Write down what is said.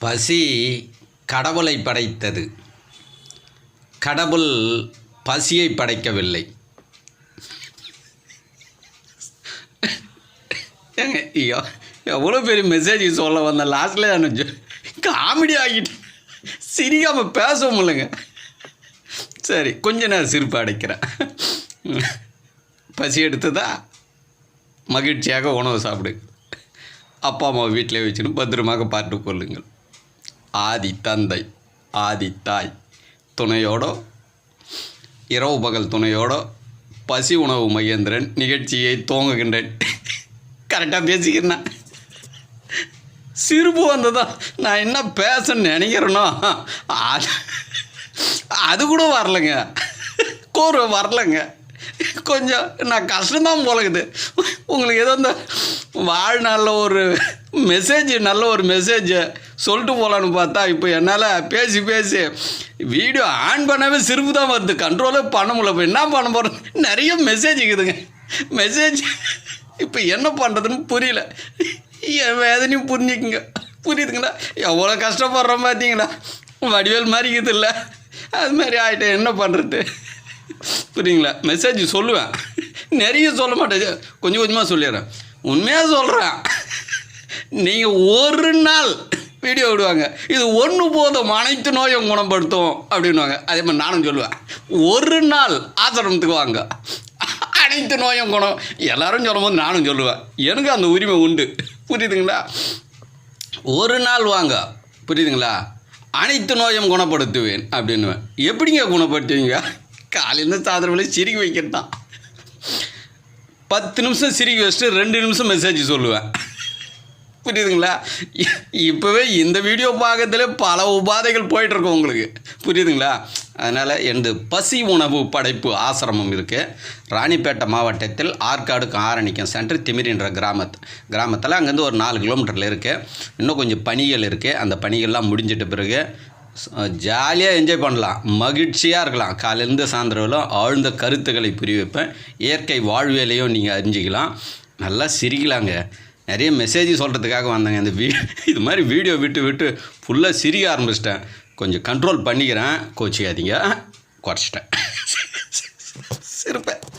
பசி கடவுளை படைத்தது. கடவுள் பசியை படைக்கவில்லை. ஏங்க ஐயோ, எவ்வளோ பெரிய மெசேஜ் சொல்ல வந்த லாஸ்ட்டில் எனக்கு காமெடி ஆகிட்டு சிரிக்காமல் பேசவும் இல்லைங்க. சரி, கொஞ்ச நேரம் சிரிப்பு அடைக்கிறேன். பசி எடுத்ததா மகிழ்ச்சியாக உணவு சாப்பிடு. அப்பா அம்மா வீட்டிலே வச்சுன்னு பத்திரமாக பார்த்து கொள்ளுங்கள். ஆதி தந்தை ஆதி தாய் துணையோட இரவு பகல் துணையோட பசி உணவு மகேந்திரன் நிகழ்ச்சியை துவங்குகின்றேன். கரெக்டாக பேசிக்கிறேன். சிரிப்பு வந்ததா நான் என்ன பேசன்னு நினைக்கிறேனோ அது கூட வரலைங்க. கோர்வை வரலைங்க. கொஞ்சம் நான் கஷ்டம்தான் போலக்குது. உங்களுக்கு ஏதோ இந்த வாழ்நாளில் ஒரு மெசேஜ் நல்ல ஒரு மெசேஜை சொல்லிட்டு போகலான்னு பார்த்தா இப்போ என்னால் பேசி வீடியோ ஆன் பண்ணவே சிரிப்பு தான் வருது. கண்ட்ரோலே பண்ண முடியல. இப்போ என்ன பண்ண போகிறேன்? நிறைய மெசேஜ் இருக்குதுங்க. மெசேஜ் இப்போ என்ன பண்ணுறதுன்னு புரியல. என் வேதனையும் புரிஞ்சுக்குங்க. புரியுதுங்களா? எவ்வளோ கஷ்டப்படுறோம் பார்த்தீங்களா? வடிவேல் மாதிரி இருக்குது இல்லை? அது மாதிரி ஆகிட்டேன். என்ன பண்ணுறது? புரியுங்களா? மெசேஜ் சொல்லுவேன், நிறைய சொல்ல மாட்டேன், கொஞ்சம் கொஞ்சமாக சொல்லிடுறேன். உண்மையாக சொல்கிறேன். நீங்கள் ஒரு நாள் வீடியோ விடுவாங்க, இது ஒன்று போதும் அனைத்து நோயும் குணப்படுத்தும் அப்படின்வாங்க. அதே மாதிரி நானும் சொல்லுவேன், ஒரு நாள் ஆசிரமத்துக்கு வாங்க அனைத்து நோயும் குணம். எல்லோரும் சொல்லும்போது நானும் சொல்லுவேன். எனக்கு அந்த உரிமை உண்டு. புரியுதுங்களா? ஒரு நாள் வாங்க, புரியுதுங்களா, அனைத்து நோயும் குணப்படுத்துவேன் அப்படின்னுவேன். எப்படிங்க குணப்படுத்துவீங்க? காலையிலேருந்து சாயந்தரம் வரை சிரிக்க வைக்கிறது தான். 10 நிமிஷம் சிரிக்க வச்சுட்டு 2 நிமிஷம் மெசேஜ் சொல்லுவேன். புரியுதுங்களா? இப்போவே இந்த வீடியோ பார்க்கறதுல பல உபாதைகள் போயிட்டுருக்கோம் உங்களுக்கு. புரியுதுங்களா? அதனால் எனது பசி உணவு படைப்பு ஆசிரமம் இருக்குது. ராணிப்பேட்டை மாவட்டத்தில் ஆற்காடு ஆரணிக்கம் சென்டர் திமிரின்ற கிராமத்தில் அங்கேருந்து ஒரு 4 கிலோமீட்டரில் இருக்குது. இன்னும் கொஞ்சம் பணிகள் இருக்குது. அந்த பணிகள்லாம் முடிஞ்சிட்ட பிறகு ஜாலியாக என்ஜாய் பண்ணலாம், மகிழ்ச்சியாக இருக்கலாம். காலையிலேருந்து சாயந்தரம் ஆழ்ந்த கருத்துக்களை புரிய வைப்பேன். இயற்கை வாழ்வியலையும் நீங்கள் அறிஞ்சிக்கலாம், நல்லா சிரிக்கலாங்க. நிறைய மெசேஜ் சொல்கிறதுக்காக வந்தாங்க. இந்த இது மாதிரி வீடியோ விட்டு ஃபுல்லாக சிரிக்க ஆரம்பிச்சிட்டேன். கொஞ்சம் கண்ட்ரோல் பண்ணிக்கிறேன், கோச்சிக்காதீங்க. குறைச்சிட்டேன் சிரிப்பேன்.